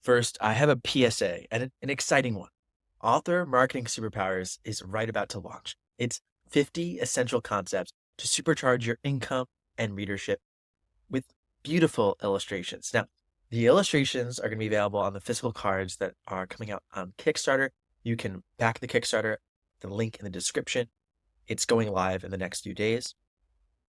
First, I have a PSA and an exciting one. Author Marketing Superpowers is right about to launch. It's 50 essential concepts to supercharge your income and readership with beautiful illustrations. Now, the illustrations are going to be available on the physical cards that are coming out on Kickstarter. You can back the Kickstarter, the link in the description. It's going live in the next few days.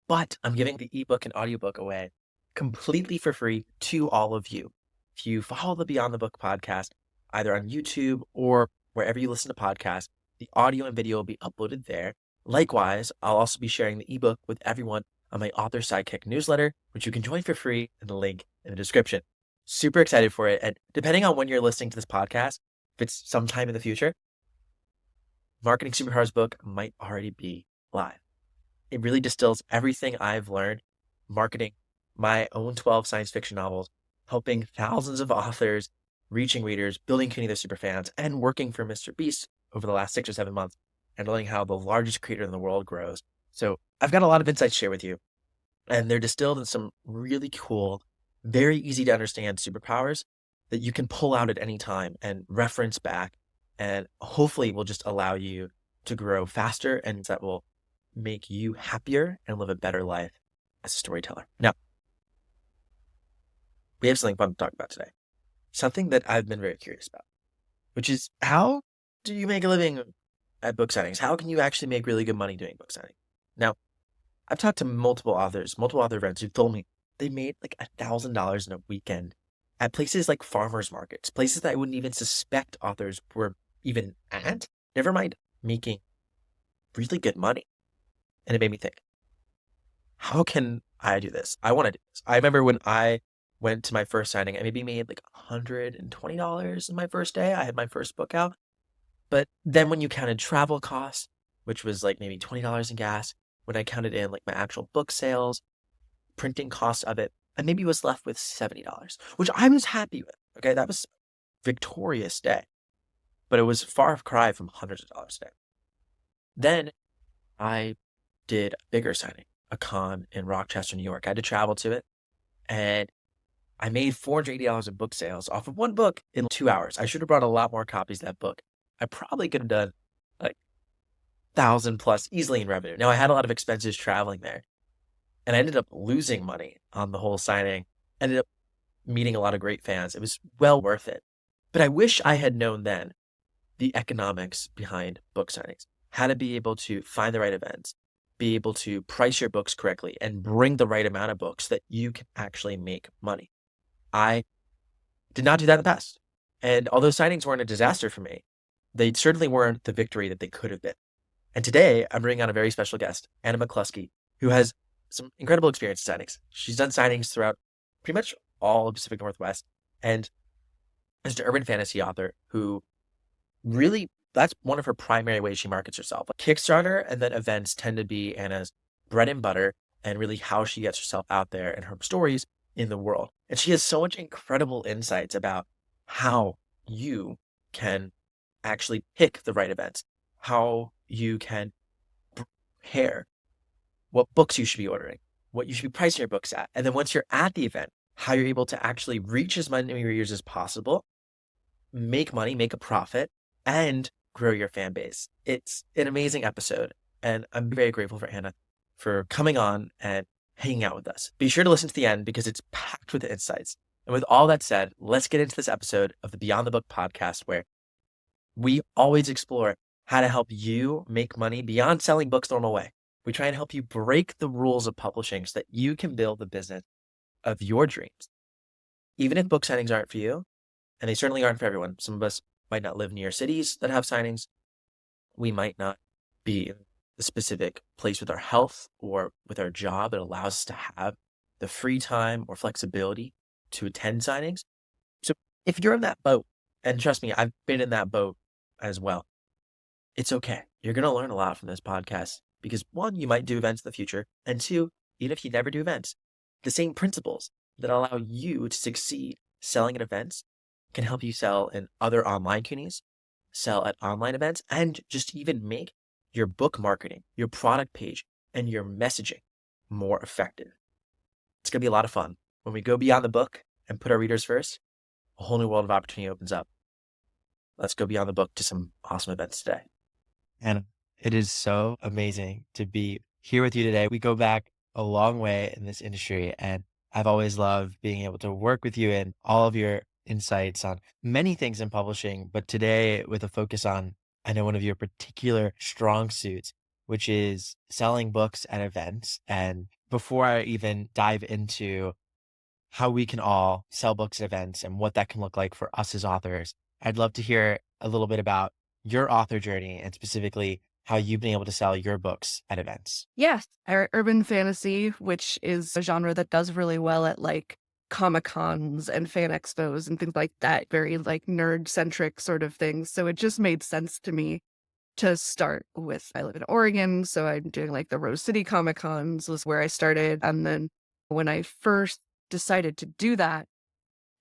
But I'm giving the ebook and audiobook away completely for free to all of you. If you follow the Beyond the Book podcast, either on YouTube or wherever you listen to podcasts, the audio and video will be uploaded there. Likewise, I'll also be sharing the ebook with everyone on my Author Sidekick newsletter, which you can join for free in the link in the description. Super excited for it. And depending on when you're listening to this podcast, if it's sometime in the future, Marketing Superpowers book might already be live. It really distills everything I've learned marketing my own 12 science fiction novels, helping thousands of authors, reaching readers, building community of superfans, and working for Mr. Beast over the last 6 or 7 months and learning how the largest creator in the world grows. So I've got a lot of insights to share with you, and they're distilled in some really cool, very easy to understand superpowers that you can pull out at any time and reference back, and hopefully will just allow you to grow faster, and that will make you happier and live a better life as a storyteller. Now, we have something fun to talk about today. Something that I've been very curious about, which is how do you make a living at book signings? How can you actually make really good money doing book signing? Now, I've talked to multiple author friends who've told me they made like $1,000 in a weekend at places like farmers markets, places that I wouldn't even suspect authors were even at, never mind making really good money. And it made me think, how can I do this? I want to do this. I remember when I went to my first signing, I maybe made like $120 in my first day. I had my first book out. But then when you counted travel costs, which was like maybe $20 in gas, when I counted in like my actual book sales, printing costs of it, I maybe was left with $70, which I was happy with. Okay, that was a victorious day. But it was far cry from hundreds of dollars a day. Then I did a bigger signing, a con in Rochester, New York. I had to travel to it, and I made $480 in book sales off of one book in 2 hours. I should have brought a lot more copies of that book. I probably could have done like 1,000 plus easily in revenue. Now, I had a lot of expenses traveling there, and I ended up losing money on the whole signing. Ended up meeting a lot of great fans. It was well worth it. But I wish I had known then the economics behind book signings, how to be able to find the right events, be able to price your books correctly, and bring the right amount of books that you can actually make money. I did not do that in the past. And although signings weren't a disaster for me, they certainly weren't the victory that they could have been. And today I'm bringing on a very special guest, Anna McCluskey, who has some incredible experience in signings. She's done signings throughout pretty much all of Pacific Northwest, and is an urban fantasy author who really, that's one of her primary ways she markets herself. Kickstarter and then events tend to be Anna's bread and butter, and really how she gets herself out there and her stories in the world. And she has so much incredible insights about how you can actually pick the right events, how you can prepare, what books you should be ordering, what you should be pricing your books at. And then once you're at the event, how you're able to actually reach as many readers as possible, make money, make a profit, and grow your fan base. It's an amazing episode, and I'm very grateful for Anna for coming on and hanging out with us. Be sure to listen to the end because it's packed with insights. And with all that said, let's get into this episode of the Beyond the Book podcast, where we always explore how to help you make money beyond selling books the normal way. We try and help you break the rules of publishing so that you can build the business of your dreams. Even if book signings aren't for you, and they certainly aren't for everyone. Some of us might not live near cities that have signings. We might not be in the specific place with our health or with our job that allows us to have the free time or flexibility to attend signings. So if you're in that boat, and trust me, I've been in that boat as well, it's okay. You're going to learn a lot from this podcast because one, you might do events in the future, and two, even if you never do events, the same principles that allow you to succeed selling at events can help you sell in other online communities, sell at online events, and just even make your book marketing, your product page, and your messaging more effective. It's going to be a lot of fun when we go beyond the book and put our readers first. a whole new world of opportunity opens up. Let's go beyond the book to some awesome events today. And it is so amazing to be here with you today. We go back a long way in this industry, and I've always loved being able to work with you and all of your insights on many things in publishing, but today with a focus on, I know, one of your particular strong suits, which is selling books at events. And before I even dive into how we can all sell books at events and what that can look like for us as authors, I'd love to hear a little bit about your author journey and specifically how you've been able to sell your books at events. Yes, urban fantasy, which is a genre that does really well at like Comic Cons and fan expos and things like that, very like nerd centric sort of things. So it just made sense to me to start with. I live in Oregon, so I'm doing like the Rose City Comic Cons was where I started. And then when I first decided to do that,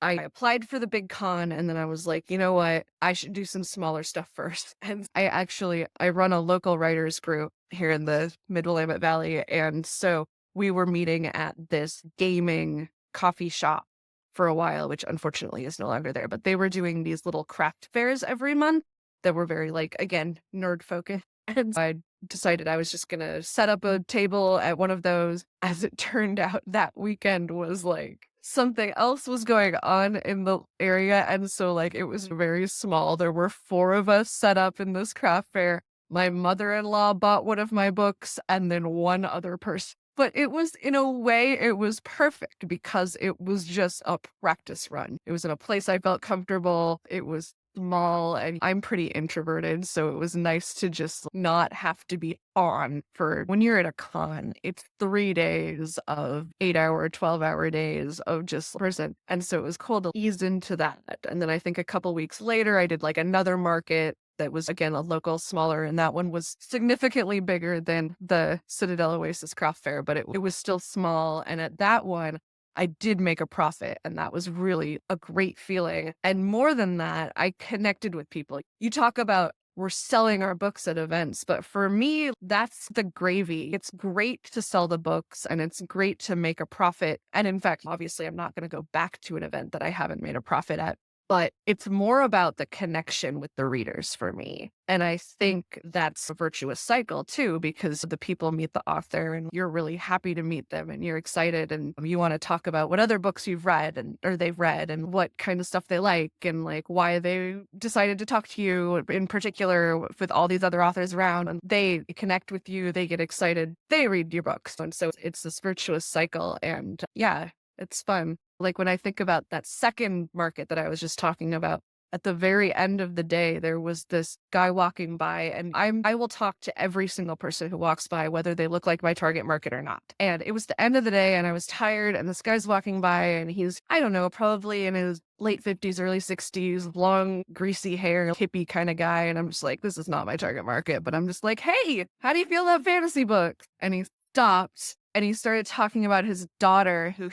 I applied for the big con and then I was like, you know what? I should do some smaller stuff first. And I run a local writers group here in the Mid-Willamette Valley. And so we were meeting at this gaming coffee shop for a while, which unfortunately is no longer there. But they were doing these little craft fairs every month that were very like, again, nerd focused. And I decided I was just going to set up a table at one of those. As it turned out, that weekend was like something else was going on in the area. And so, like, it was very small. There were 4 of us set up in this craft fair. My mother-in-law bought one of my books and then one other person. But it was, in a way, it was perfect because it was just a practice run. It was in a place I felt comfortable. It was small and I'm pretty introverted. So it was nice to just not have to be on for when you're at a con. It's 3 days of 8-hour, 12-hour days of just person. And so it was cool to ease into that. And then I think a couple weeks later, I did like another market that was again a local smaller, and that one was significantly bigger than the Citadel Oasis Craft Fair, but it was still small. And at that one, I did make a profit, and that was really a great feeling. And more than that, I connected with people. You talk about we're selling our books at events, but for me, that's the gravy. It's great to sell the books and it's great to make a profit. And in fact, obviously, I'm not going to go back to an event that I haven't made a profit at. But it's more about the connection with the readers for me. And I think that's a virtuous cycle too, because the people meet the author and you're really happy to meet them and you're excited and you want to talk about what other books you've read or they've read and what kind of stuff they like and like why they decided to talk to you in particular with all these other authors around, and they connect with you, they get excited, they read your books. And so it's this virtuous cycle. And yeah, it's fun. Like when I think about that second market that I was just talking about, at the very end of the day, there was this guy walking by, and I will talk to every single person who walks by, whether they look like my target market or not. And it was the end of the day and I was tired, and this guy's walking by and he's, I don't know, probably in his late 50s, early 60s, long, greasy hair, hippie kind of guy. And I'm just like, this is not my target market, but I'm just like, hey, how do you feel about fantasy books? And he stopped and he started talking about his daughter, who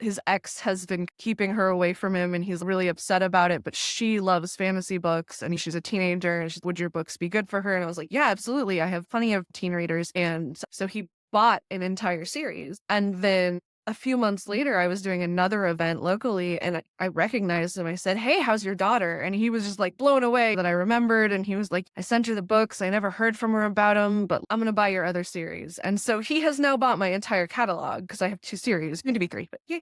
his ex has been keeping her away from him, and he's really upset about it, but she loves fantasy books, and she's a teenager, and would your books be good for her? And I was like, yeah, absolutely. I have plenty of teen readers. And so he bought an entire series. And then a few months later, I was doing another event locally and I recognized him. I said, hey, how's your daughter? And he was just like blown away that I remembered. And he was like, I sent her the books. I never heard from her about them, but I'm going to buy your other series. And so he has now bought my entire catalog because I have 2 series, soon to be 3. But yeah,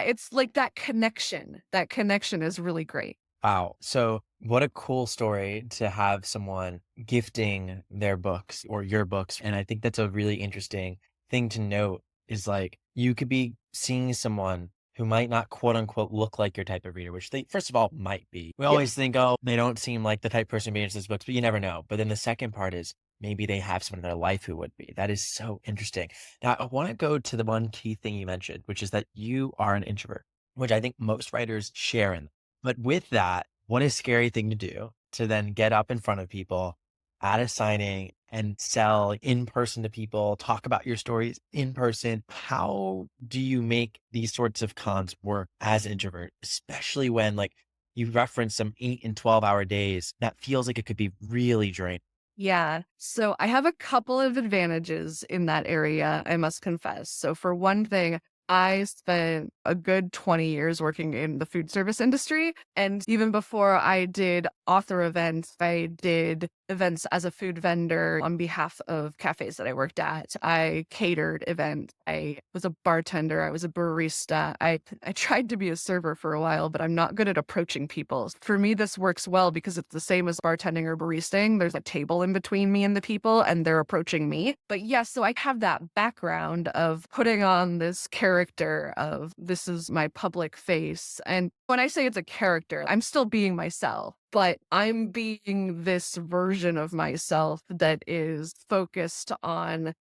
it's like that connection. That connection is really great. Wow. So, what a cool story to have someone gifting their books or your books. And I think that's a really interesting thing to note is like you could be seeing someone who might not quote unquote look like your type of reader, which they, first of all, might be. We Yeah. always think, oh, they don't seem like the type of person being into these books, but you never know. But then the second part is maybe they have someone in their life who would be. That is so interesting. Now, I want to go to the one key thing you mentioned, which is that you are an introvert, which I think most writers share in. But with that, what a scary thing to do to then get up in front of people at a signing and sell in person to people, talk about your stories in person. How do you make these sorts of cons work as an introvert, especially when like you reference some 8 and 12-hour days? That feels like it could be really draining. Yeah. So I have a couple of advantages in that area, I must confess. So for one thing, I spent a good 20 years working in the food service industry. And even before I did author events, I did events as a food vendor on behalf of cafes that I worked at. I catered events. I was a bartender. I was a barista. I tried to be a server for a while, but I'm not good at approaching people. For me, this works well because it's the same as bartending or baristing. There's a table in between me and the people, and they're approaching me. But yes, so I have that background of putting on this character of this is my public face. And when I say it's a character, I'm still being myself, but I'm being this version of myself that is focused on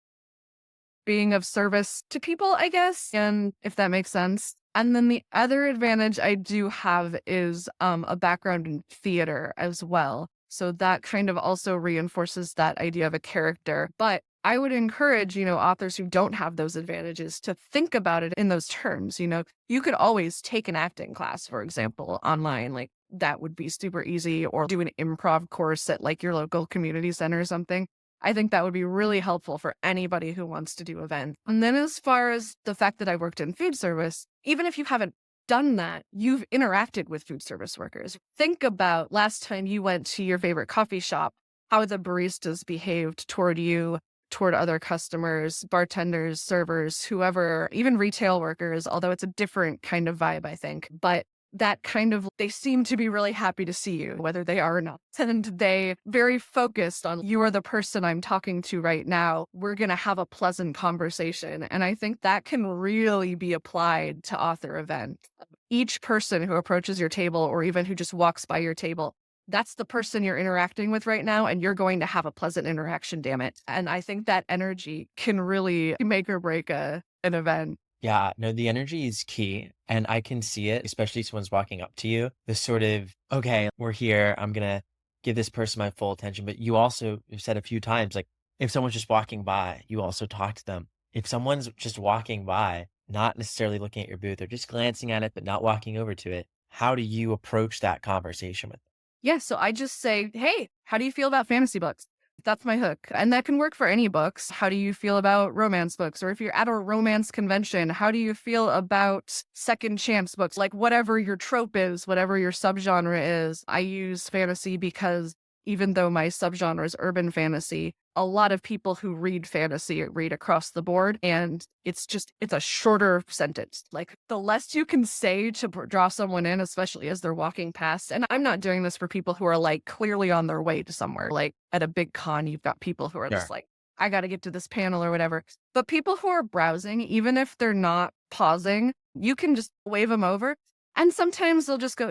being of service to people, I guess, and if that makes sense. And then the other advantage I do have is a background in theater as well. So that kind of also reinforces that idea of a character. But I would encourage, authors who don't have those advantages to think about it in those terms. You could always take an acting class, for example, online. Like that would be super easy, or do an improv course at like your local community center or something. I think that would be really helpful for anybody who wants to do events. And then as far as the fact that I worked in food service, even if you haven't done that, you've interacted with food service workers. Think about last time you went to your favorite coffee shop, how the baristas behaved toward you, toward other customers, bartenders, servers, whoever, even retail workers, although it's a different kind of vibe, I think. But that kind of, they seem to be really happy to see you, whether they are or not. And they very focused on, you are the person I'm talking to right now. We're going to have a pleasant conversation. And I think that can really be applied to author events. Each person who approaches your table or even who just walks by your table, that's the person you're interacting with right now. And you're going to have a pleasant interaction, damn it. And I think that energy can really make or break an event. Yeah, no, the energy is key. And I can see it, especially if someone's walking up to you. This sort of, okay, we're here. I'm going to give this person my full attention. But you also have said a few times, like, if someone's just walking by, you also talk to them. If someone's just walking by, not necessarily looking at your booth or just glancing at it, but not walking over to it, how do you approach that conversation with them? Yeah, so I just say, "Hey, how do you feel about fantasy books?" That's my hook. And that can work for any books. How do you feel about romance books? Or if you're at a romance convention, how do you feel about second chance books? Like whatever your trope is, whatever your subgenre is. I use fantasy because even though my subgenre is urban fantasy, a lot of people who read fantasy read across the board. And it's a shorter sentence. Like the less you can say to draw someone in, especially as they're walking past. And I'm not doing this for people who are like clearly on their way to somewhere. Like at a big con, you've got people who are just Sure. like, I got to get to this panel or whatever. But people who are browsing, even if they're not pausing, you can just wave them over. And sometimes they'll just go,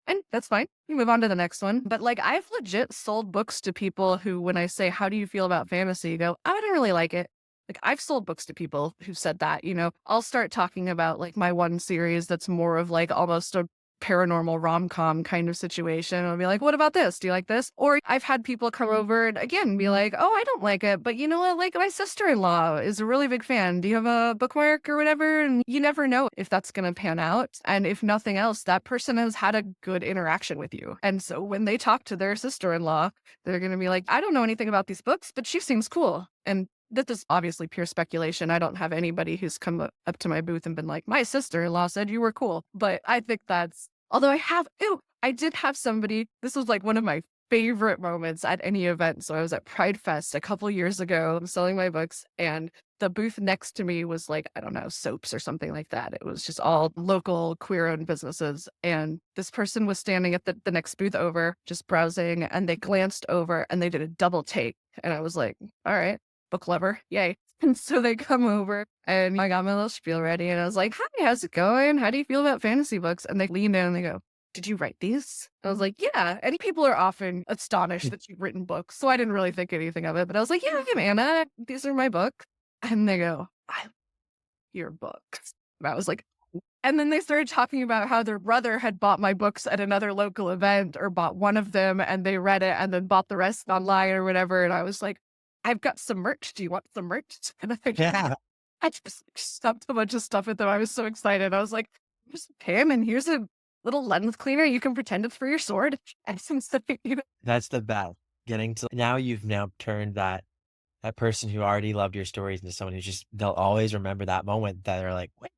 and that's fine. You move on to the next one. But like I've legit sold books to people who, when I say, how do you feel about fantasy? Go, I don't really like it. Like I've sold books to people who said that, I'll start talking about like my one series that's more of like almost a paranormal rom-com kind of situation. I'll be like, what about this? Do you like this? Or I've had people come over and again be like, oh, I don't like it. But you know what? Like my sister-in-law is a really big fan. Do you have a bookmark or whatever? And you never know if that's going to pan out. And if nothing else, that person has had a good interaction with you. And so when they talk to their sister-in-law, they're going to be like, I don't know anything about these books, but she seems cool. And this is obviously pure speculation. I don't have anybody who's come up to my booth and been like, my sister-in-law said you were cool. But I think although I did have somebody, this was like one of my favorite moments at any event. So I was at Pride Fest a couple years ago, I'm selling my books, and the booth next to me was like, I don't know, soaps or something like that. It was just all local queer-owned businesses. And this person was standing at the next booth over, just browsing, and they glanced over and they did a double take. And I was like, all right, book lover, yay. And so they come over and I got my little spiel ready and I was like, hi, how's it going? How do you feel about fantasy books? And they lean in and they go, did you write these? I was like, yeah. And people are often astonished that you've written books. So I didn't really think anything of it, but I was like, yeah, I'm Anna. These are my books. And they go, I love your books. And I was like, and then they started talking about how their brother had bought my books at another local event or bought one of them and they read it and then bought the rest online or whatever. And I was like, I've got some merch. Do you want some merch? And Yeah. I just stuffed a bunch of stuff with them. I was so excited. I was like, here's a pin and here's a little lens cleaner. You can pretend it's for your sword. And some stuff, That's the best. Getting to now you've now turned that person who already loved your stories into someone who's just they'll always remember that moment that they're like, wait.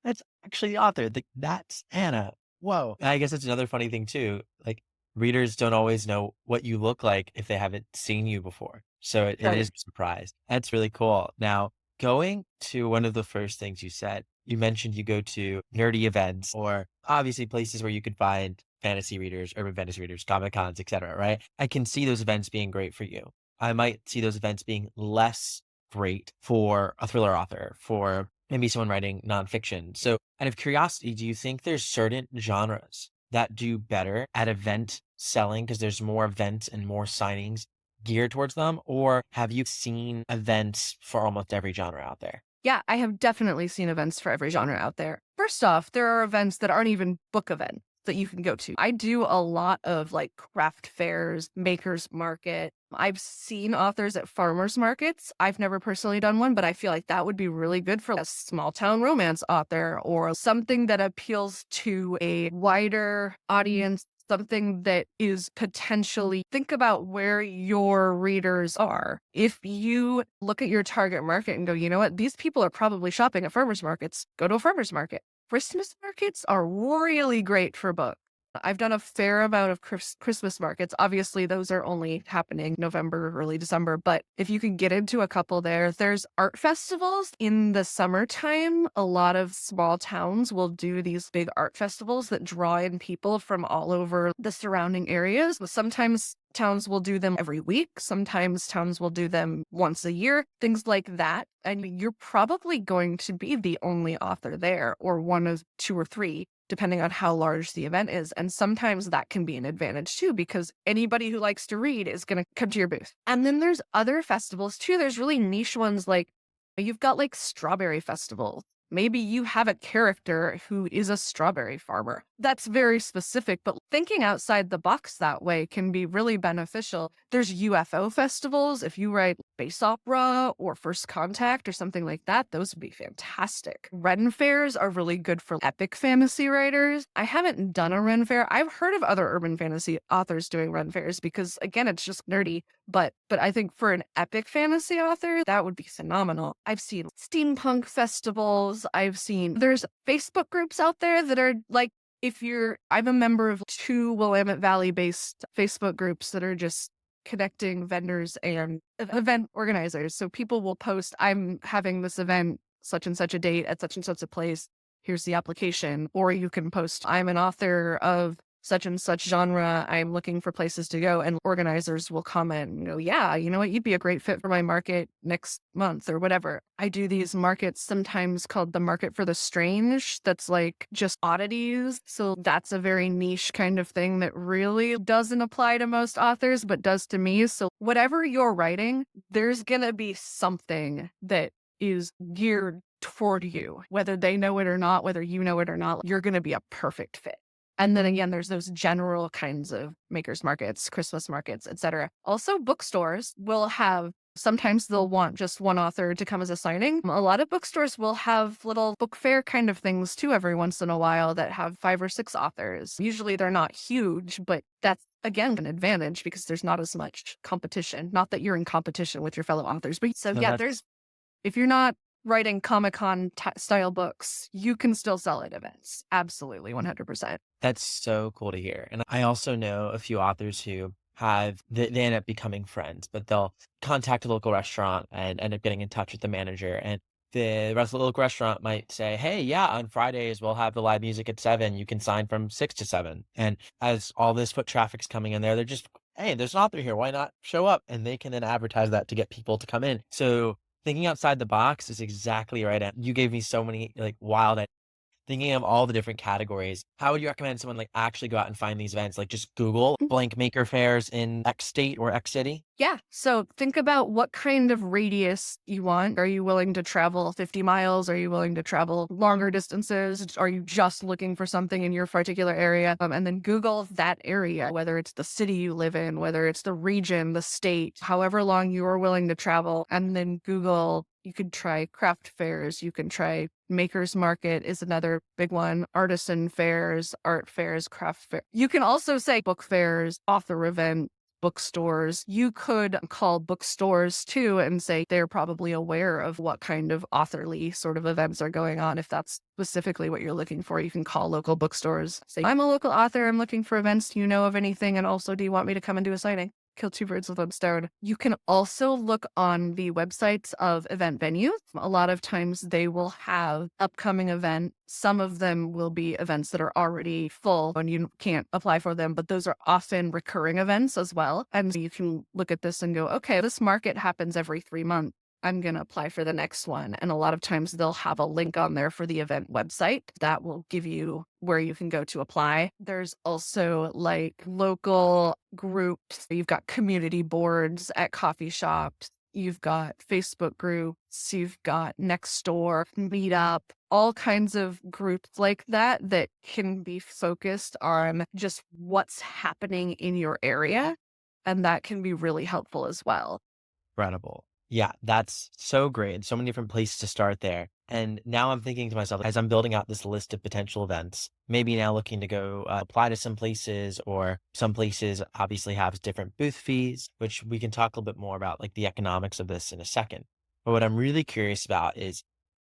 That's actually the author. That's Anna. Whoa. I guess that's another funny thing too. Like readers don't always know what you look like if they haven't seen you before. So it Right. is a surprise. That's really cool. Now, going to one of the first things you said, you mentioned you go to nerdy events or obviously places where you could find fantasy readers, urban fantasy readers, comic cons, etc. Right? I can see those events being great for you. I might see those events being less great for a thriller author, for maybe someone writing nonfiction. So, out of curiosity, do you think there's certain genres that do better at event selling because there's more events and more signings geared towards them? Or have you seen events for almost every genre out there? Yeah, I have definitely seen events for every genre out there. First off, there are events that aren't even book events that you can go to. I do a lot of like craft fairs, makers market. I've seen authors at farmers markets. I've never personally done one, but I feel like that would be really good for a small town romance author or something that appeals to a wider audience, something that is potentially think about where your readers are. If you look at your target market and go, you know what, these people are probably shopping at farmers markets, go to a farmers market. Christmas markets are really great for books. I've done a fair amount of Christmas markets. Obviously, those are only happening November, early December. But if you can get into a couple there, there's art festivals in the summertime. A lot of small towns will do these big art festivals that draw in people from all over the surrounding areas. Sometimes towns will do them every week. Sometimes towns will do them once a year, things like that. And you're probably going to be the only author there or one of two or three, depending on how large the event is. And sometimes that can be an advantage too, because anybody who likes to read is going to come to your booth. And then there's other festivals too. There's really niche ones like you've got like strawberry festivals. Maybe you have a character who is a strawberry farmer. That's very specific, but thinking outside the box that way can be really beneficial. There's UFO festivals. If you write space opera or First Contact or something like that, those would be fantastic. Ren fairs are really good for epic fantasy writers. I haven't done a Ren fair. I've heard of other urban fantasy authors doing Ren fairs because, again, it's just nerdy. But I think for an epic fantasy author, that would be phenomenal. I've seen steampunk festivals. There's Facebook groups out there that are like, I'm a member of two Willamette Valley based Facebook groups that are just connecting vendors and event organizers. So people will post, I'm having this event, such and such a date at such and such a place. Here's the application. Or you can post, I'm an author of such and such genre. I'm looking for places to go. And organizers will comment and go, yeah, you know what? You'd be a great fit for my market next month or whatever. I do these markets sometimes called the Market for the Strange. That's like just oddities. So that's a very niche kind of thing that really doesn't apply to most authors, but does to me. So whatever you're writing, there's going to be something that is geared toward you, whether they know it or not, whether you know it or not, you're going to be a perfect fit. And then again, there's those general kinds of makers markets, Christmas markets, etc. Also, bookstores will have, sometimes they'll want just one author to come as a signing. A lot of bookstores will have little book fair kind of things too every once in a while that have 5 or 6 authors. Usually they're not huge, but that's again an advantage because there's not as much competition. Not that you're in competition with your fellow authors, but so No, yeah, that's if you're not writing Comic-Con style books, you can still sell at events. Absolutely, 100%. That's so cool to hear. And I also know a few authors who they end up becoming friends, but they'll contact a local restaurant and end up getting in touch with the manager. And the rest of the local restaurant might say, hey, yeah, on Fridays we'll have the live music at 7. You can sign from 6 to 7. And as all this foot traffic's coming in there, they're just, hey, there's an author here. Why not show up? And they can then advertise that to get people to come in. So thinking outside the box is exactly right. And you gave me so many like wild thinking of all the different categories, how would you recommend someone like actually go out and find these events? Like just Google blank maker fairs in X state or X city? Yeah. So think about what kind of radius you want. Are you willing to travel 50 miles? Are you willing to travel longer distances? Are you just looking for something in your particular area? And then Google that area, whether it's the city you live in, whether it's the region, the state, however long you are willing to travel. And then Google, you could try craft fairs. You can try Makers Market is another big one. Artisan fairs, art fairs, craft fair. You can also say book fairs, author event, bookstores. You could call bookstores too and say they're probably aware of what kind of authorly sort of events are going on. If that's specifically what you're looking for, you can call local bookstores. Say, I'm a local author. I'm looking for events. Do you know of anything? And also, do you want me to come and do a signing? Kill two birds with one stone. You can also look on the websites of event venues. A lot of times they will have upcoming events. Some of them will be events that are already full and you can't apply for them, but those are often recurring events as well. And you can look at this and go, okay, this market happens every 3 months. I'm going to apply for the next one. And a lot of times they'll have a link on there for the event website that will give you where you can go to apply. There's also like local groups. You've got community boards at coffee shops. You've got Facebook groups. You've got Nextdoor, Meetup, all kinds of groups like that that can be focused on just what's happening in your area. And that can be really helpful as well. Incredible. Yeah, that's so great. So many different places to start there. And now I'm thinking to myself, as I'm building out this list of potential events, maybe now looking to go apply to some places, or some places obviously have different booth fees, which we can talk a little bit more about, like the economics of this in a second. But what I'm really curious about is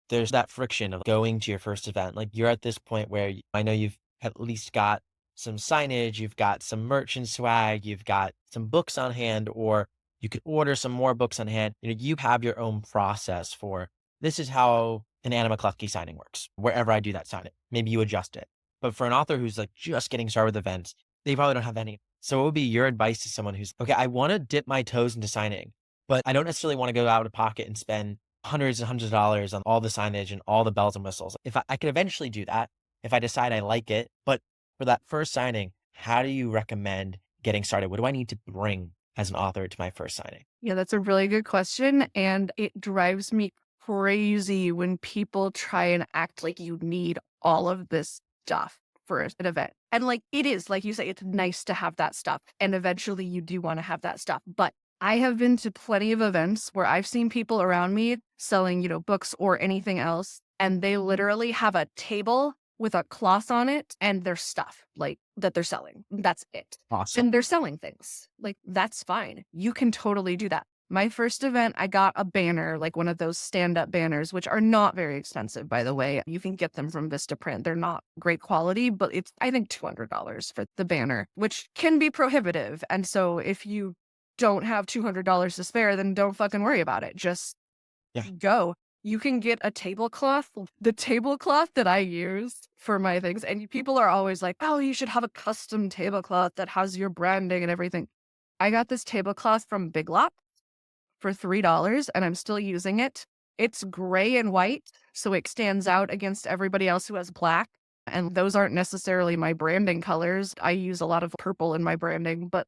there's that friction of going to your first event. Like you're at this point where I know you've at least got some signage, you've got some merchant swag, you've got some books on hand, or you could order some more books on hand. You have your own process for this is how an Anna McCluskey signing works. Wherever I do that signing, maybe you adjust it. But for an author who's like just getting started with events, they probably don't have any. So what would be your advice to someone who's, okay, I want to dip my toes into signing, but I don't necessarily want to go out of pocket and spend hundreds and hundreds of dollars on all the signage and all the bells and whistles. If I could eventually do that, if I decide I like it, but for that first signing, how do you recommend getting started? What do I need to bring as an author to my first signing? Yeah, that's a really good question. And it drives me crazy when people try and act like you need all of this stuff for an event. And like it is, like you say, it's nice to have that stuff. And eventually you do want to have that stuff. But I have been to plenty of events where I've seen people around me selling, books or anything else. And they literally have a table with a cloth on it and their stuff like that they're selling. That's it. Awesome. And they're selling things. Like that's fine. You can totally do that. My first event, I got a banner, like one of those stand-up banners, which are not very expensive, by the way. You can get them from Vistaprint. They're not great quality, but it's, I think, $200 for the banner, which can be prohibitive. And so if you don't have $200 to spare, then don't fucking worry about it. Just go. You can get a tablecloth, the tablecloth that I use for my things. And people are always like, oh, you should have a custom tablecloth that has your branding and everything. I got this tablecloth from Big Lots for $3 and I'm still using it. It's gray and white, so it stands out against everybody else who has black. And those aren't necessarily my branding colors. I use a lot of purple in my branding, but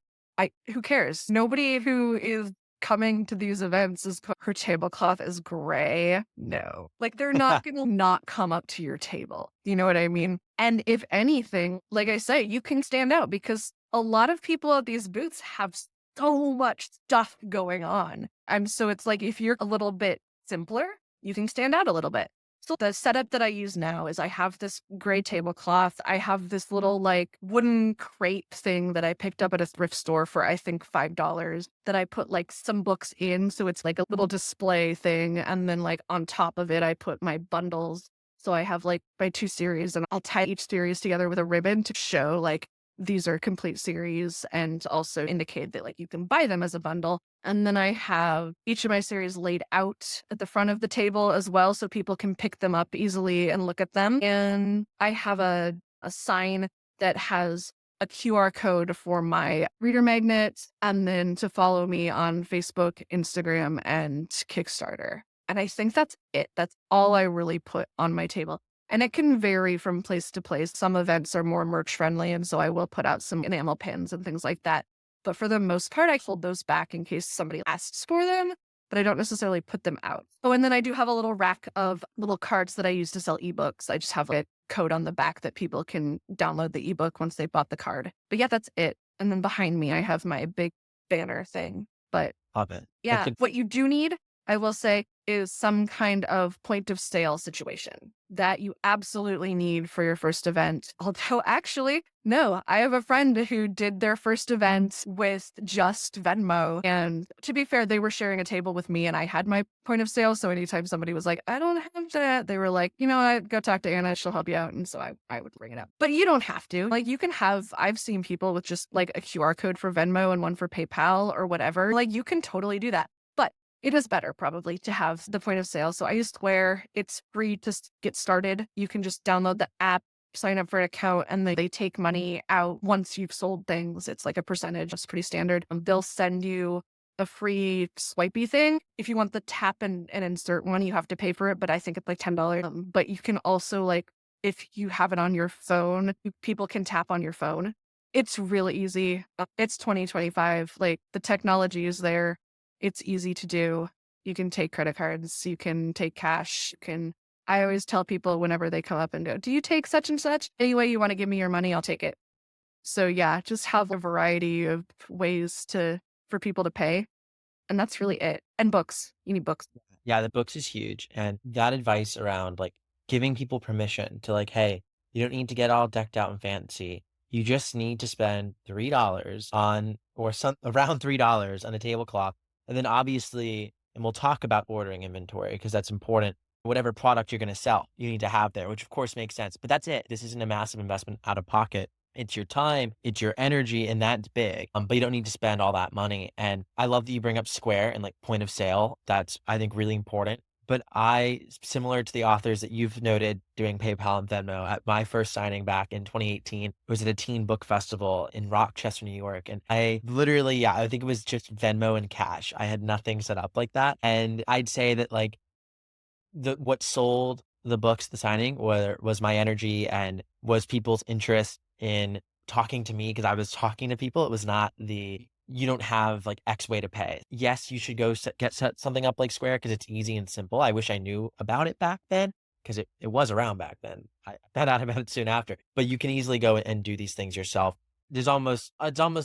who cares? Nobody who is coming to these events is her tablecloth is gray. No. Like they're not going to not come up to your table. You know what I mean? And if anything, like I say, you can stand out because a lot of people at these booths have so much stuff going on. And so it's like if you're a little bit simpler, you can stand out a little bit. So the setup that I use now is I have this gray tablecloth. I have this little like wooden crate thing that I picked up at a thrift store for I think $5 that I put like some books in. So it's like a little display thing. And then like on top of it, I put my bundles. So I have like my 2 series and I'll tie each series together with a ribbon to show like these are complete series and also indicate that like you can buy them as a bundle. And then I have each of my series laid out at the front of the table as well so people can pick them up easily and look at them. And I have a sign that has a QR code for my reader magnet and then to follow me on Facebook, Instagram, and Kickstarter. And I think that's it. That's all I really put on my table. And it can vary from place to place. Some events are more merch friendly, and so I will put out some enamel pins and things like that. But for the most part, I hold those back in case somebody asks for them, but I don't necessarily put them out. Oh, and then I do have a little rack of little cards that I use to sell ebooks. I just have a code on the back that people can download the ebook once they bought the card. But yeah, that's it. And then behind me, I have my big banner thing. But Love it. yeah, what you do need, I will say, is some kind of point of sale situation that you absolutely need for your first event. Although, actually, no, I have a friend who did their first event with just Venmo. And to be fair, they were sharing a table with me and I had my point of sale. So anytime somebody was like, I don't have that, they were like, you know what, go talk to Anna, she'll help you out. And so I would bring it up. But you don't have to. Like, you can have, I've seen people with just like a QR code for Venmo and one for PayPal or whatever. Like, you can totally do that. But it is better probably to have the point of sale. So I use Square. It's free to get started. You can just download the app, sign up for an account, and they take money out once you've sold things. It's like a percentage. It's pretty standard. They'll send you a free swipey thing. If you want the tap and insert one, you have to pay for it, but I think it's like $10. But you can also, like, if you have it on your phone, people can tap on your phone. It's really easy. It's 2025. Like, the technology is there. It's easy to do. You can take credit cards, you can take cash, you can I always tell people whenever they come up and go, "Do you take such and such? Any way you want to give me your money, I'll take it." So yeah, just have a variety of ways for people to pay, and that's really it. And books. You need books. Yeah, the books is huge. And that advice around like giving people permission to like, hey, you don't need to get all decked out and fancy. You just need to spend $3 on or some around $3 on a tablecloth. And then obviously, and we'll talk about ordering inventory because that's important. Whatever product you're going to sell, you need to have there, which of course makes sense. But that's it. This isn't a massive investment out of pocket. It's your time, it's your energy, and that's big. But you don't need to spend all that money. And I love that you bring up Square and like point of sale. That's, I think, really important. But similar to the authors that you've noted doing PayPal and Venmo, at my first signing back in 2018, it was at a teen book festival in Rochester, New York. And I literally, yeah, I think it was just Venmo and cash. I had nothing set up like that. And I'd say that like what sold the books, the signing, was my energy and was people's interest in talking to me because I was talking to people. It was not you don't have like X way to pay. Yes, you should go set something up like Square because it's easy and simple. I wish I knew about it back then because it was around back then. I found out about it soon after, but you can easily go and do these things yourself. It's almost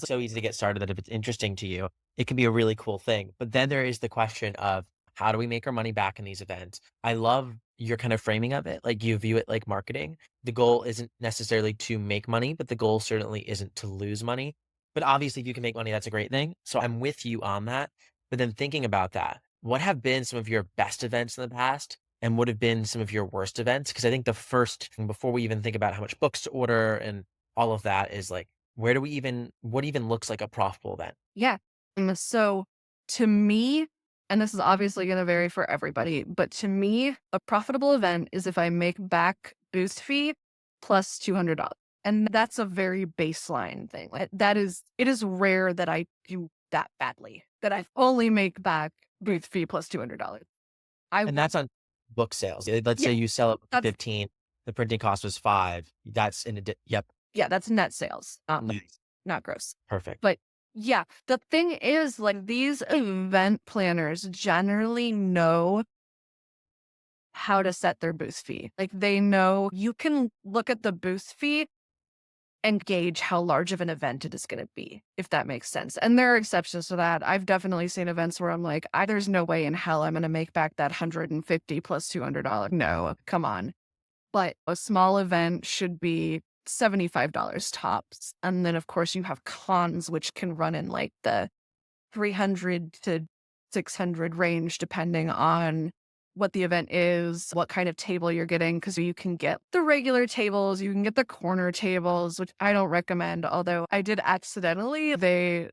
so easy to get started that if it's interesting to you, it can be a really cool thing. But then there is the question of how do we make our money back in these events? I love your kind of framing of it. Like you view it like marketing. The goal isn't necessarily to make money, but the goal certainly isn't to lose money. But obviously, if you can make money, that's a great thing. So I'm with you on that. But then thinking about that, what have been some of your best events in the past? And what have been some of your worst events? Because I think the first thing before we even think about how much books to order and all of that is like, what even looks like a profitable event? Yeah. So to me, and this is obviously going to vary for everybody, but to me, a profitable event is if I make back booth fee plus $200. And that's a very baseline thing. It is rare that I do that badly, that I only make back booth fee plus $200. I, And that's on book sales. Let's yeah, say you sell it for that's, 15, the printing cost was 5. That's yep. yeah, that's net sales, Nice. not gross. Perfect. But yeah, the thing is, like, these event planners generally know how to set their booth fee. Like, they know you can look at the booth fee and gauge how large of an event it is going to be, if that makes sense. And there are exceptions to that. I've definitely seen events where I'm like, there's no way in hell I'm going to make back that 150 plus $200. No, come on. But a small event should be $75 tops. And then, of course, you have cons, which can run in like the 300 to 600 range, depending on what the event is, what kind of table you're getting, because you can get the regular tables, you can get the corner tables, which I don't recommend, although I did accidentally. They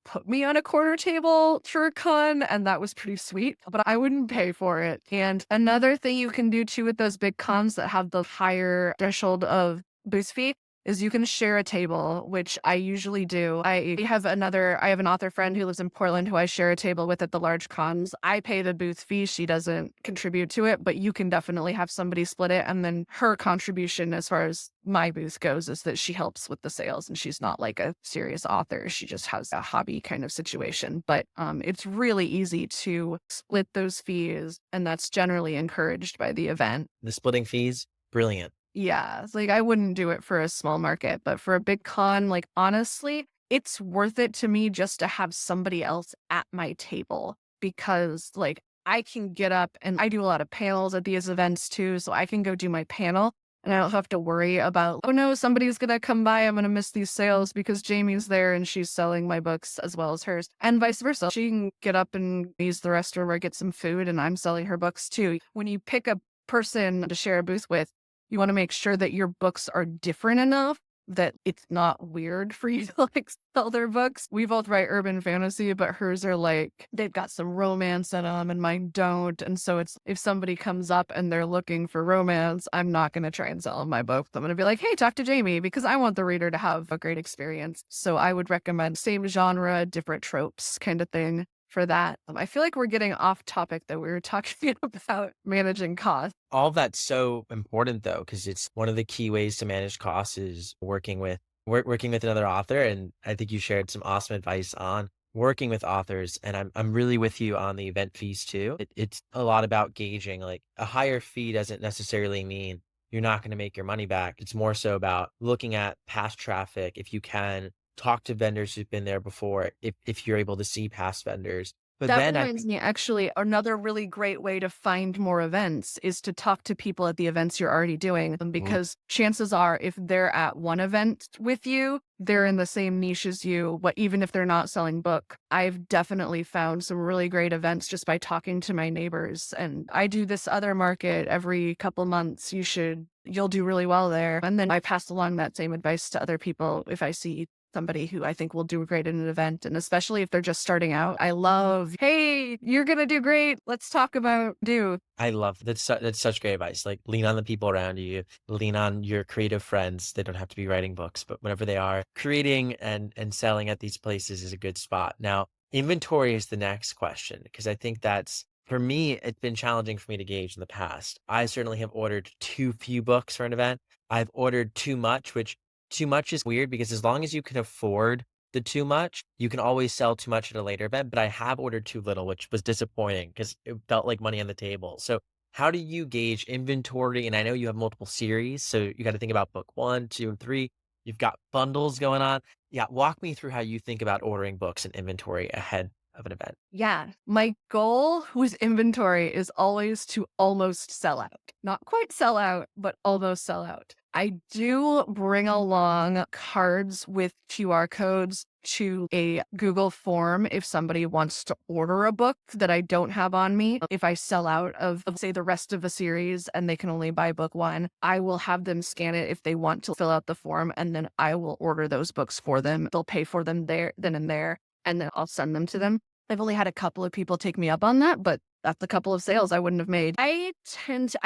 put me on a corner table for a con, and that was pretty sweet, but I wouldn't pay for it. And another thing you can do too with those big cons that have the higher threshold of booth fee is you can share a table, which I usually do. I have an author friend who lives in Portland who I share a table with at the large cons. I pay the booth fee. She doesn't contribute to it, but you can definitely have somebody split it. And then her contribution as far as my booth goes is that she helps with the sales and she's not like a serious author. She just has a hobby kind of situation. But it's really easy to split those fees, and that's generally encouraged by the event. The splitting fees, brilliant. Yeah, it's like I wouldn't do it for a small market, but for a big con, like honestly, it's worth it to me just to have somebody else at my table because like I can get up and I do a lot of panels at these events too. So I can go do my panel and I don't have to worry about, oh no, somebody's going to come by. I'm going to miss these sales because Jamie's there and she's selling my books as well as hers, and vice versa. She can get up and use the restroom or get some food and I'm selling her books too. When you pick a person to share a booth with, you want to make sure that your books are different enough that it's not weird for you to like sell their books. We both write urban fantasy, but hers are like, they've got some romance in them and mine don't. And so it's, if somebody comes up and they're looking for romance, I'm not going to try and sell them my book. I'm going to be like, hey, talk to Jamie, because I want the reader to have a great experience. So I would recommend same genre, different tropes kind of thing for that. I feel like we're getting off topic though. We were talking about managing costs. All of that's so important though, because it's one of the key ways to manage costs is working with another author. And I think you shared some awesome advice on working with authors. And I'm really with you on the event fees too. It's a lot about gauging. Like a higher fee doesn't necessarily mean you're not going to make your money back. It's more so about looking at past traffic. If you can talk to vendors who've been there before, if you're able to see past vendors. But That then I reminds me, actually, another really great way to find more events is to talk to people at the events you're already doing. Mm. Because chances are, if they're at one event with you, they're in the same niche as you, but even if they're not selling book. I've definitely found some really great events just by talking to my neighbors. And I do this other market every couple months. You'll do really well there. And then I pass along that same advice to other people if I see somebody who I think will do great in an event. And especially if they're just starting out, I love, hey, you're going to do great. Let's talk about do. I love that's such great advice. Like lean on the people around you, lean on your creative friends. They don't have to be writing books, but whenever they are creating and selling at these places is a good spot. Now, inventory is the next question because I think that's for me, it's been challenging for me to gauge in the past. I certainly have ordered too few books for an event. I've ordered too much, which too much is weird because as long as you can afford the too much, you can always sell too much at a later event. But I have ordered too little, which was disappointing because it felt like money on the table. So how do you gauge inventory? And I know you have multiple series, so you got to think about book 1, 2, and 3. You've got bundles going on. Yeah, walk me through how you think about ordering books and inventory ahead of an event. Yeah. My goal with inventory is always to almost sell out. Not quite sell out, but almost sell out. I do bring along cards with QR codes to a Google form if somebody wants to order a book that I don't have on me. If I sell out of say, the rest of a series and they can only buy book 1, I will have them scan it if they want to fill out the form, and then I will order those books for them. They'll pay for them there, then and there, and then I'll send them to them. I've only had a couple of people take me up on that, but that's a couple of sales I wouldn't have made. I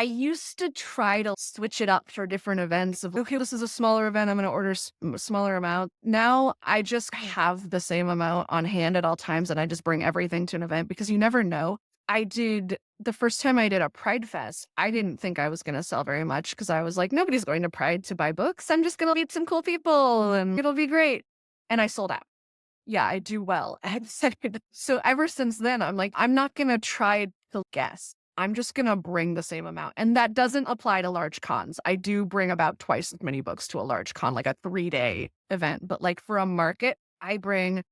used to try to switch it up for different events of, okay, this is a smaller event. I'm going to order a smaller amount. Now I just have the same amount on hand at all times and I just bring everything to an event because you never know. The first time I did a Pride Fest, I didn't think I was going to sell very much because I was like, nobody's going to Pride to buy books. I'm just going to meet some cool people and it'll be great. And I sold out. Yeah, I do well. So ever since then, I'm like, I'm not going to try to guess. I'm just going to bring the same amount. And that doesn't apply to large cons. I do bring about twice as many books to a large con, like a 3-day event. But like for a market, I bring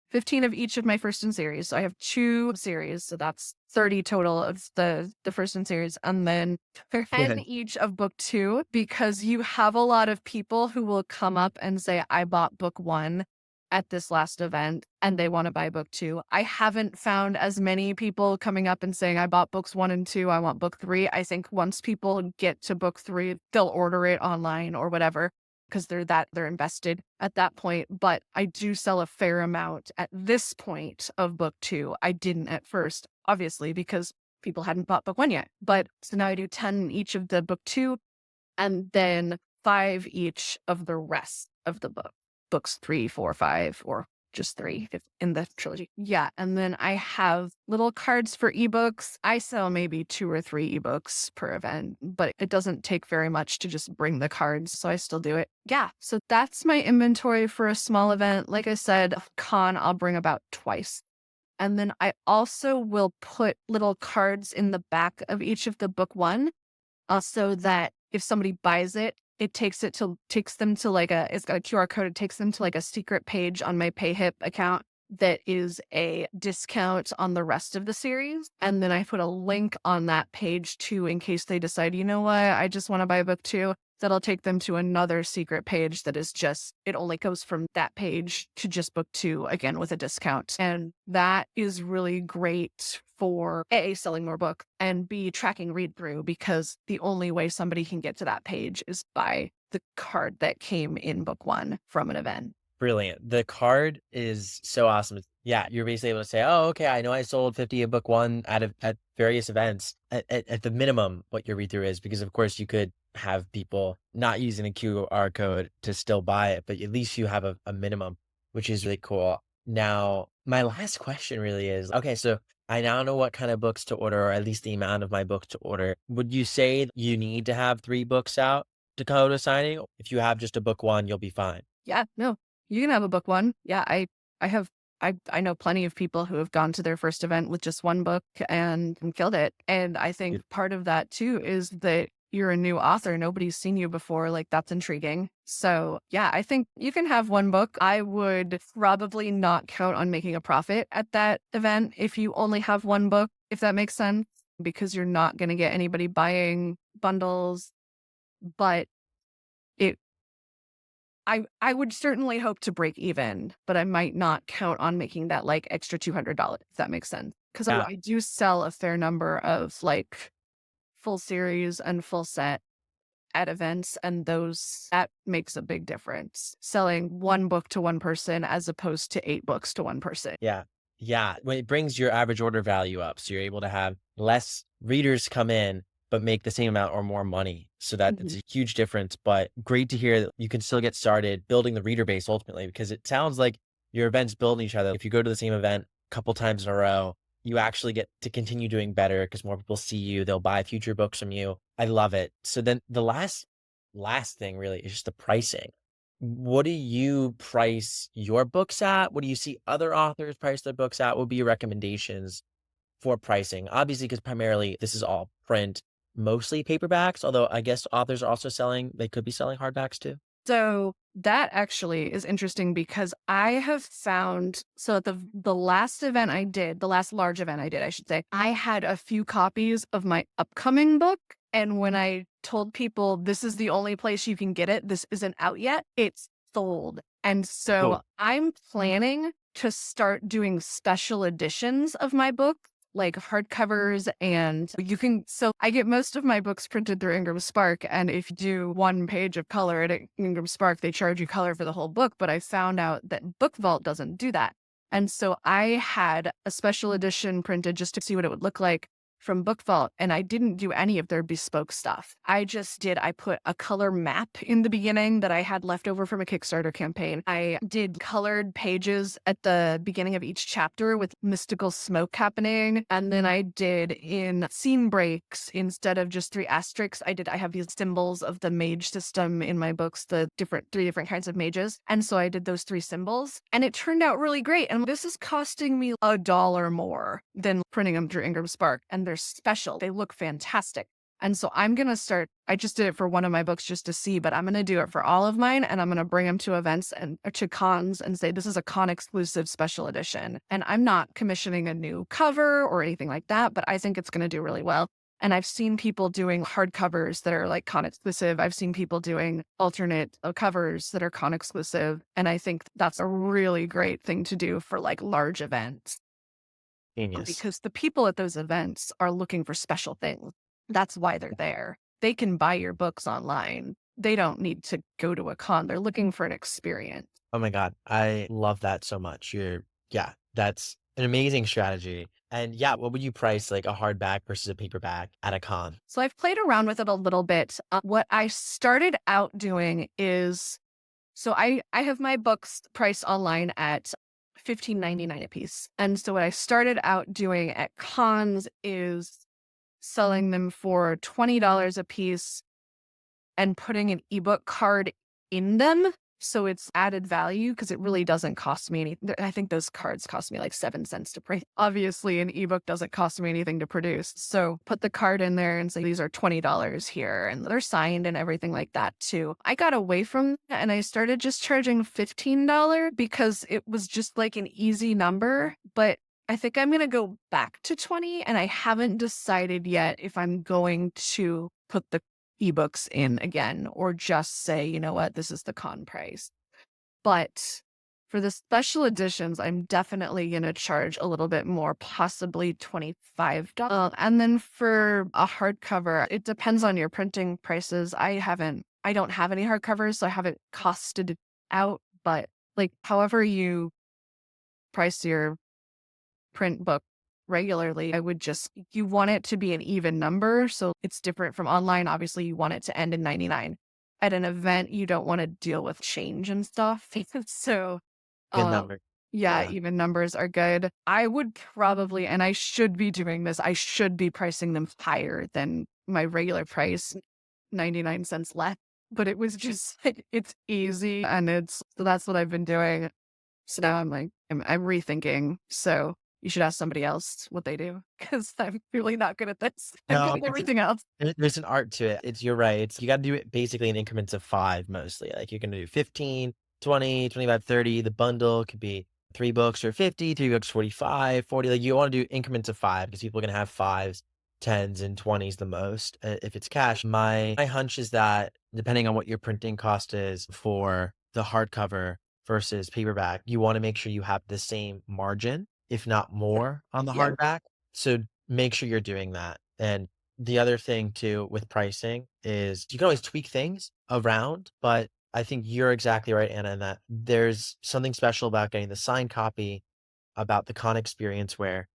15 of each of my first in series. So I have 2 series. So that's 30 total of the first in series. And then 10 each of book 2, because you have a lot of people who will come up and say, I bought book 1 at this last event and they want to buy book 2. I haven't found as many people coming up and saying, I bought books 1 and 2. I want book 3. I think once people get to book 3, they'll order it online or whatever because they're invested at that point. But I do sell a fair amount at this point of book 2. I didn't at first, obviously, because people hadn't bought book 1 yet. But so now I do 10 each of the book 2 and then 5 each of the rest of the book. Books 3, 4, 5, or just 3 in the trilogy. Yeah. And then I have little cards for ebooks. I sell maybe 2 or 3 ebooks per event, but it doesn't take very much to just bring the cards. So I still do it. Yeah. So that's my inventory for a small event. Like I said, con, I'll bring about twice. And then I also will put little cards in the back of each of the book 1 so that if somebody buys it, it takes them to like it's got a QR code. It takes them to like a secret page on my PayHip account that is a discount on the rest of the series. And then I put a link on that page too, in case they decide, you know what, I just want to buy book two. That'll take them to another secret page that is just, it only goes from that page to just book two, again with a discount. And that is really great for A, selling more books, and B, tracking read through, because the only way somebody can get to that page is by the card that came in book one from an event. Brilliant. The card is so awesome. Yeah, you're basically able to say, "Oh, okay, I know I sold 50 in book one at various events." At the minimum, what your read through is, because of course you could have people not using a QR code to still buy it, but at least you have a minimum, which is really cool. Now, my last question really is, okay, so I now know what kind of books to order, or at least the amount of my book to order. Would you say you need to have 3 books out to go to signing? If you have just a book one, you'll be fine. Yeah, no, you can have a book one. Yeah, I have I know plenty of people who have gone to their first event with just one book and killed it. And I think part of that too is that you're a new author. Nobody's seen you before. Like, that's intriguing. So yeah, I think you can have one book. I would probably not count on making a profit at that event if you only have one book, if that makes sense, because you're not going to get anybody buying bundles. But it I would certainly hope to break even, but I might not count on making that like extra $200, if that makes sense. Because Yeah. I do sell a fair number of like full series and full set at events, and that makes a big difference. Selling one book to one person as opposed to 8 books to one person. Yeah. Yeah. When it brings your average order value up, so you're able to have less readers come in, but make the same amount or more money. So that's Mhm. a huge difference. But great to hear that you can still get started building the reader base ultimately, because it sounds like your events build each other. If you go to the same event a couple times in a row, you actually get to continue doing better because more people see you. They'll buy future books from you. I love it. So then the last thing really is just the pricing. What do you price your books at? What do you see other authors price their books at? What would be your recommendations for pricing? Obviously, because primarily this is all print, mostly paperbacks, although I guess authors are also they could be selling hardbacks too. So that actually is interesting because I have found, so at the last event I did, the last large event I did, I should say, I had a few copies of my upcoming book. And when I told people this is the only place you can get it, this isn't out yet, it's sold. And so Cool. I'm planning to start doing special editions of my book, like hardcovers, and so I get most of my books printed through Ingram Spark. And if you do one page of color at Ingram Spark, they charge you color for the whole book. But I found out that Book Vault doesn't do that. And so I had a special edition printed just to see what it would look like from Book Vault, and I didn't do any of their bespoke stuff. I put a color map in the beginning that I had left over from a Kickstarter campaign. I did colored pages at the beginning of each chapter with mystical smoke happening. And then I did in scene breaks, instead of just 3 asterisks, I have these symbols of the mage system in my books, the 3 different kinds of mages. And so I did those 3 symbols, and it turned out really great. And this is costing me $1 more than printing them through Ingram Spark. And they're special. They look fantastic. And so I'm going to start, I just did it for one of my books just to see, but I'm going to do it for all of mine. And I'm going to bring them to events or to cons and say, this is a con exclusive special edition. And I'm not commissioning a new cover or anything like that, but I think it's going to do really well. And I've seen people doing hardcovers that are like con exclusive. I've seen people doing alternate covers that are con exclusive. And I think that's a really great thing to do for like large events, Genius. because the people at those events are looking for special things. That's why they're there. They can buy your books online. They don't need to go to a con. They're looking for an experience. Oh my God. I love that so much. Yeah, that's an amazing strategy. And yeah, what would you price like a hardback versus a paperback at a con? So I've played around with it a little bit. What I started out doing is, so I have my books priced online at $15.99 a piece. And so what I started out doing at cons is selling them for $20 a piece and putting an ebook card in them So it's added value because it really doesn't cost me any. I think those cards cost me like 7 cents to print. Obviously, an ebook doesn't cost me anything to produce. So put the card in there and say, these are $20 here. And they're signed and everything like that too. I got away from that and I started just charging $15 because it was just like an easy number. But I think I'm going to go back to 20 and I haven't decided yet if I'm going to put the ebooks in again or just say, you know what, this is the con price. But for the special editions, I'm definitely going to charge a little bit more, possibly $25. And then for a hardcover, it depends on your printing prices. I don't have any hardcovers, so I haven't costed it out, but like however you price your print book regularly, I would just, you want it to be an even number. So it's different from online. Obviously, you want it to end in 99. At an event, you don't want to deal with change and stuff. So, Good um, number. yeah, Yeah. even numbers are good. I would probably, and I should be doing this, I should be pricing them higher than my regular price, 99 cents less. But it was just, it's easy and so that's what I've been doing. So now I'm like, I'm rethinking. So you should ask somebody else what they do because I'm really not good at this. I'm good No, at everything else. there's an art to it. You're right. You got to do it basically in increments of 5 mostly. Like you're going to do 15, 20, 25, 30. The bundle could be 3 books or 50, 3 books, 45, 40. Like you want to do increments of 5 because people are going to have 5s, 10s, and 20s the most. If it's cash, my hunch is that depending on what your printing cost is for the hardcover versus paperback, you want to make sure you have the same margin, if not more, on the Yeah. hardback. So make sure you're doing that. And the other thing too with pricing is you can always tweak things around, but I think you're exactly right, Anna, in that there's something special about getting the signed copy, about the con experience where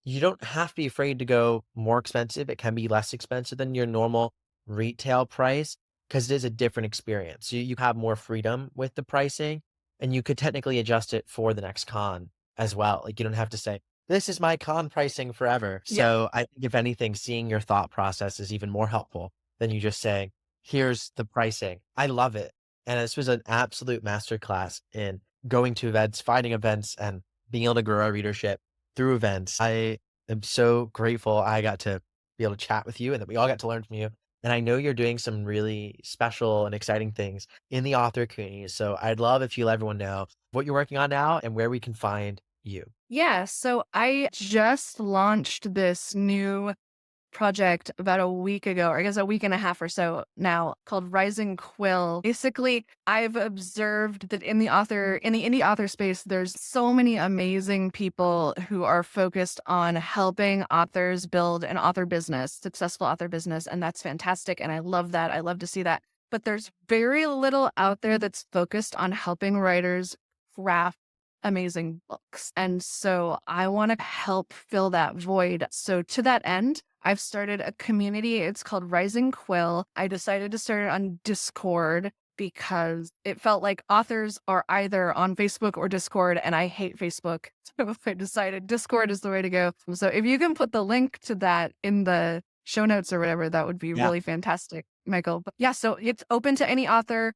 you don't have to be afraid to go more expensive. It can be less expensive than your normal retail price because it is a different experience. You have more freedom with the pricing and you could technically adjust it for the next con as well. Like you don't have to say, this is my con pricing forever. Yeah. So I think if anything, seeing your thought process is even more helpful than you just saying, here's the pricing. I love it. And this was an absolute masterclass in going to events, finding events, and being able to grow our readership through events. I am so grateful I got to be able to chat with you and that we all got to learn from you. And I know you're doing some really special and exciting things in the author community. So I'd love if you let everyone know what you're working on now and where we can find you. Yeah. So I just launched this new project about a week ago, or I guess a week and a half or so now, called Rising Quill. Basically, I've observed that in the indie author space, there's so many amazing people who are focused on helping authors build an author business, successful author business, and that's fantastic. And I love that. I love to see that. But there's very little out there that's focused on helping writers craft amazing books. And so I want to help fill that void. So to that end, I've started a community. It's called Rising Quill. I decided to start it on Discord because it felt like authors are either on Facebook or Discord, and I hate Facebook. So I decided Discord is the way to go. So if you can put the link to that in the show notes or whatever, that would be Yeah. really fantastic, Michael. But yeah, so it's open to any author,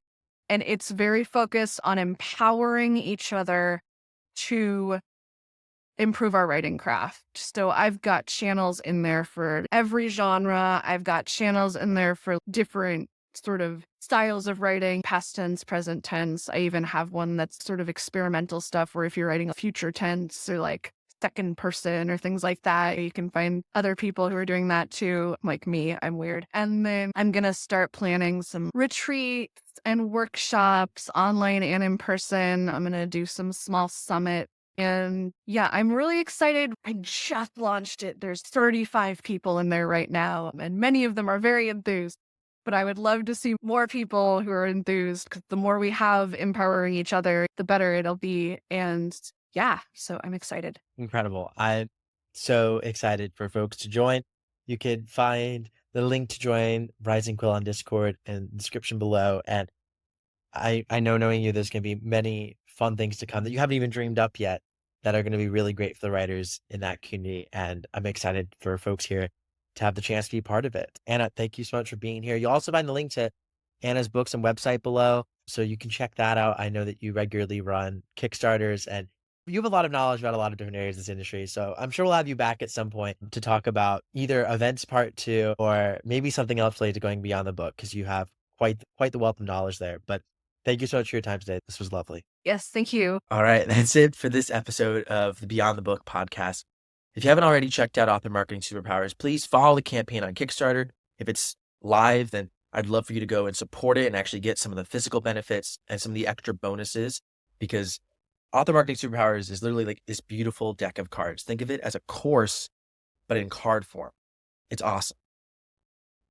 and it's very focused on empowering each other to improve our writing craft. So I've got channels in there for every genre. I've got channels in there for different sort of styles of writing, past tense, present tense. I even have one that's sort of experimental stuff where if you're writing a future tense or like second person or things like that, you can find other people who are doing that too, like me. I'm weird. And then I'm going to start planning some retreats and workshops online and in person. I'm going to do some small summit. And yeah, I'm really excited. I just launched it. There's 35 people in there right now, and many of them are very enthused. But I would love to see more people who are enthused because the more we have empowering each other, the better it'll be. And yeah, so I'm excited. Incredible. I'm so excited for folks to join. You can find the link to join Rising Quill on Discord in the description below. And I know knowing you, there's going to be many fun things to come that you haven't even dreamed up yet that are going to be really great for the writers in that community. And I'm excited for folks here to have the chance to be part of it. Anna, thank you so much for being here. You'll also find the link to Anna's books and website below. So you can check that out. I know that you regularly run Kickstarters and you have a lot of knowledge about a lot of different areas of this industry. So I'm sure we'll have you back at some point to talk about either events part two or maybe something else related to going beyond the book because you have quite the wealth of knowledge there. But thank you so much for your time today. This was lovely. Yes, thank you. All right, that's it for this episode of the Beyond the Book podcast. If you haven't already checked out Author Marketing Superpowers, please follow the campaign on Kickstarter. If it's live, then I'd love for you to go and support it and actually get some of the physical benefits and some of the extra bonuses because Author Marketing Superpowers is literally like this beautiful deck of cards. Think of it as a course, but in card form. It's awesome.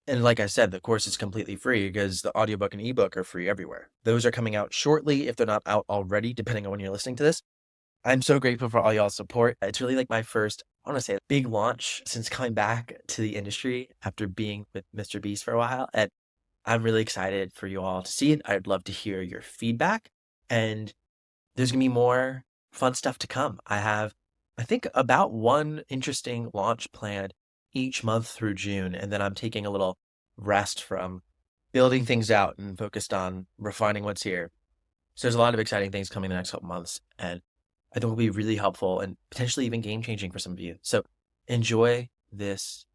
And like I said, the course is completely free because the audiobook and ebook are free everywhere. Those are coming out shortly if they're not out already, depending on when you're listening to this. I'm so grateful for all y'all's support. It's really like my first, I want to say, big launch since coming back to the industry after being with Mr. Beast for a while. And I'm really excited for you all to see it. I'd love to hear your feedback. And there's going to be more fun stuff to come. I have, I think, about one interesting launch planned each month through June. And then I'm taking a little rest from building things out and focused on refining what's here. So there's a lot of exciting things coming in the next couple months. And I think will be really helpful and potentially even game-changing for some of you. So enjoy this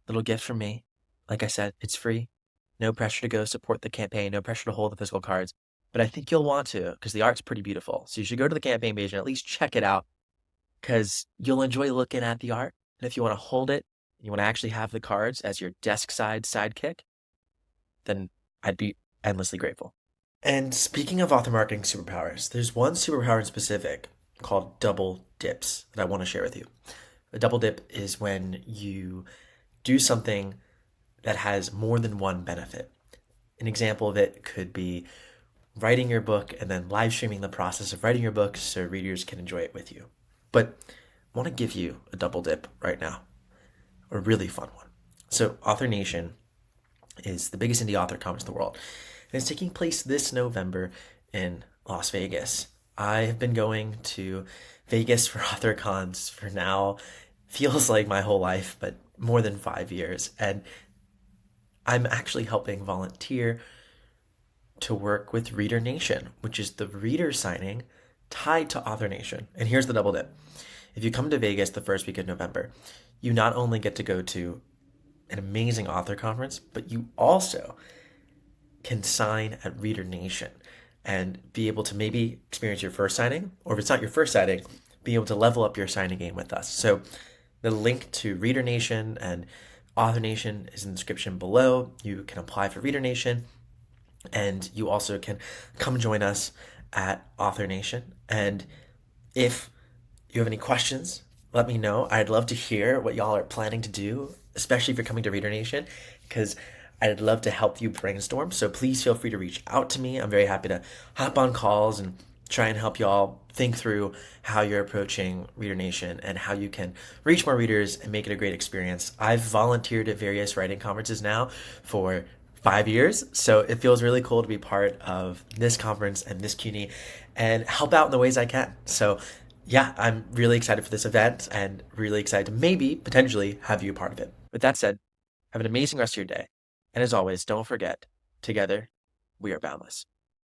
little gift from me. Like I said, it's free. No pressure to go support the campaign. No pressure to hold the physical cards. But I think you'll want to because the art's pretty beautiful. So you should go to the campaign page and at least check it out because you'll enjoy looking at the art. And if you want to hold it, you want to actually have the cards as your desk side sidekick, then I'd be endlessly grateful. And speaking of author marketing superpowers, there's one superpower in specific called double dips that I want to share with you. A double dip is when you do something that has more than one benefit. An example of it could be writing your book and then live streaming the process of writing your book so readers can enjoy it with you. But I want to give you a double dip right now, a really fun one. So Author Nation is the biggest indie author conference in the world. And it's taking place this November in Las Vegas. I have been going to Vegas for author cons for now, feels like my whole life, but more than 5 years. And I'm actually helping volunteer to work with Reader Nation, which is the reader signing tied to Author Nation. And here's the double dip. If you come to Vegas the first week of November, you not only get to go to an amazing author conference, but you also can sign at Reader Nation and be able to maybe experience your first signing, or if it's not your first signing, be able to level up your signing game with us. So the link to Reader Nation and Author Nation is in the description below. You can apply for Reader Nation, and you also can come join us at Author Nation. And if you have any questions, let me know. I'd love to hear what y'all are planning to do, especially if you're coming to Reader Nation, because I'd love to help you brainstorm. So please feel free to reach out to me. I'm very happy to hop on calls and try and help y'all think through how you're approaching Reader Nation and how you can reach more readers and make it a great experience. I've volunteered at various writing conferences now for 5 years, so it feels really cool to be part of this conference and this CUNY and help out in the ways I can. So yeah, I'm really excited for this event and really excited to maybe potentially have you a part of it. With that said, have an amazing rest of your day. And as always, don't forget, together, we are boundless.